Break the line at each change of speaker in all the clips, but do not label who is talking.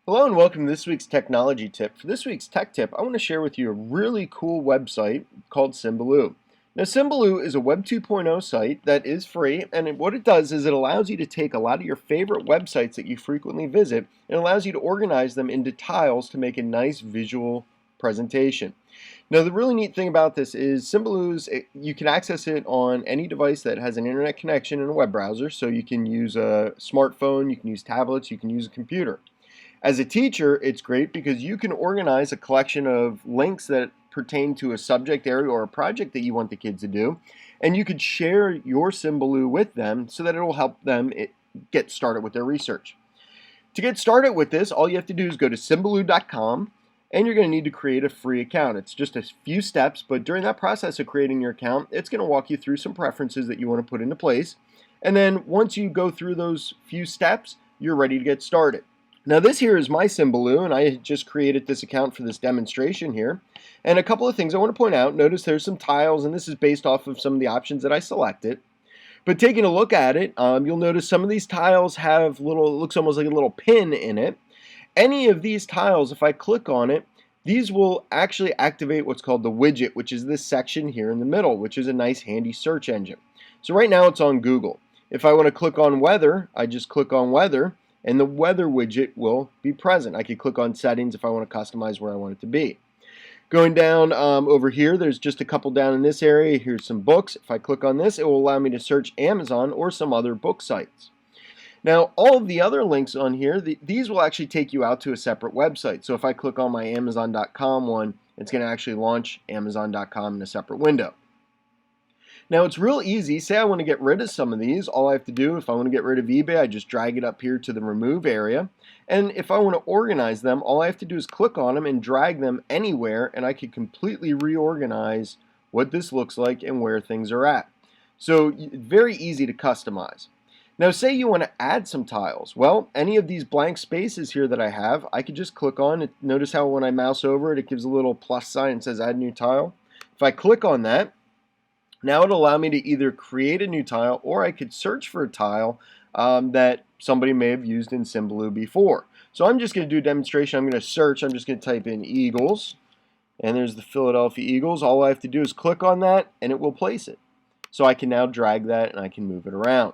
Hello and welcome to this week's technology tip. For this week's tech tip, I want to share with you a really cool website called Symbaloo. Now, Symbaloo is a Web 2.0 site that is free, and what it does is it allows you to take a lot of your favorite websites that you frequently visit and allows you to organize them into tiles to make a nice visual presentation. Now, the really neat thing about this is you can access it on any device that has an internet connection and a web browser, so you can use a smartphone, you can use tablets, you can use a computer. As a teacher, it's great because you can organize a collection of links that pertain to a subject area or a project that you want the kids to do, and you could share your Symbaloo with them so that it will help them get started with their research. To get started with this, all you have to do is go to symbaloo.com, and you're going to need to create a free account. It's just a few steps, but during that process of creating your account, it's going to walk you through some preferences that you want to put into place. And then once you go through those few steps, you're ready to get started. Now this here is my Symbaloo, and I just created this account for this demonstration here. And a couple of things I want to point out. Notice there's some tiles, and this is based off of some of the options that I selected. But taking a look at it, you'll notice some of these tiles have it looks almost like a little pin in it. Any of these tiles, if I click on it, these will actually activate what's called the widget, which is this section here in the middle, which is a nice handy search engine. So right now it's on Google. If I want to click on weather, I just click on weather, and the weather widget will be present. I could click on settings if I want to customize where I want it to be. Going down over here, there's just a couple down in this area. Here's some books. If I click on this, it will allow me to search Amazon or some other book sites. Now, all of the other links on here, these will actually take you out to a separate website. So if I click on my Amazon.com one, it's going to actually launch Amazon.com in a separate window. Now it's real easy. Say I want to get rid of some of these. All I have to do, if I want to get rid of eBay, I just drag it up here to the remove area. And if I want to organize them, all I have to do is click on them and drag them anywhere, and I can completely reorganize what this looks like and where things are at. So very easy to customize. Now say you want to add some tiles. Well, any of these blank spaces here that I have, I could just click on it. Notice how when I mouse over it, it gives a little plus sign and says add new tile. If I click on that, now it'll allow me to either create a new tile, or I could search for a tile that somebody may have used in Symbaloo before. So I'm just going to do a demonstration. I'm going to search. I'm just going to type in Eagles, and there's the Philadelphia Eagles. All I have to do is click on that, and it will place it. So I can now drag that, and I can move it around.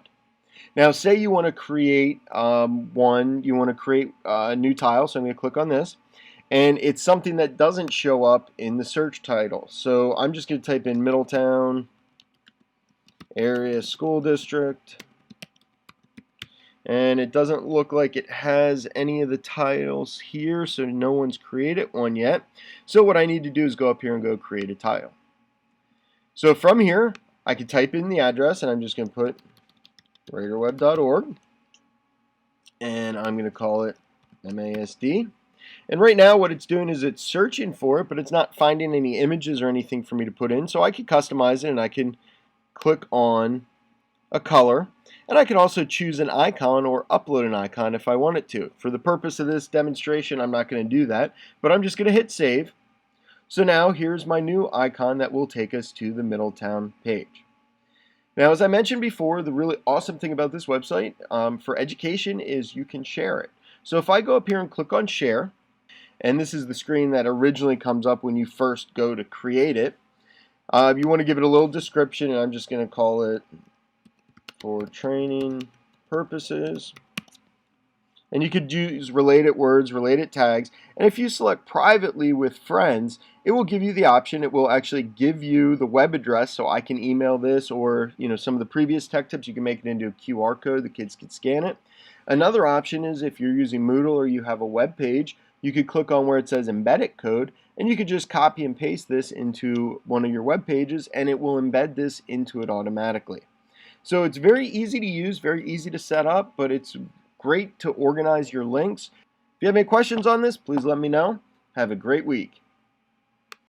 Now say you want to create a new tile, so I'm going to click on this. And it's something that doesn't show up in the search title. So I'm just going to type in Middletown Area School District, and it doesn't look like it has any of the tiles here, so no one's created one yet. So what I need to do is go up here and go create a tile. So from here I can type in the address, and I'm just going to put radarweb.org, and I'm going to call it MASD. And right now what it's doing is it's searching for it, but it's not finding any images or anything for me to put in. So I can customize it, and I can click on a color, and I can also choose an icon or upload an icon if I wanted to. For the purpose of this demonstration, I'm not going to do that, but I'm just going to hit save. So now here's my new icon that will take us to the Middletown page. Now, as I mentioned before, the really awesome thing about this website for education is you can share it. So if I go up here and click on share, and this is the screen that originally comes up when you first go to create it, you want to give it a little description, and I'm just going to call it for training purposes. And you could use related words, related tags, and if you select privately with friends, it will give you the option. It will actually give you the web address, so I can email this, or some of the previous tech tips, you can make it into a QR code. The kids can scan it. Another option is if you're using Moodle or you have a web page, you could click on where it says embedded code, and you could just copy and paste this into one of your web pages, and it will embed this into it automatically. So it's very easy to use, very easy to set up, but it's great to organize your links. If you have any questions on this, please let me know. Have a great week.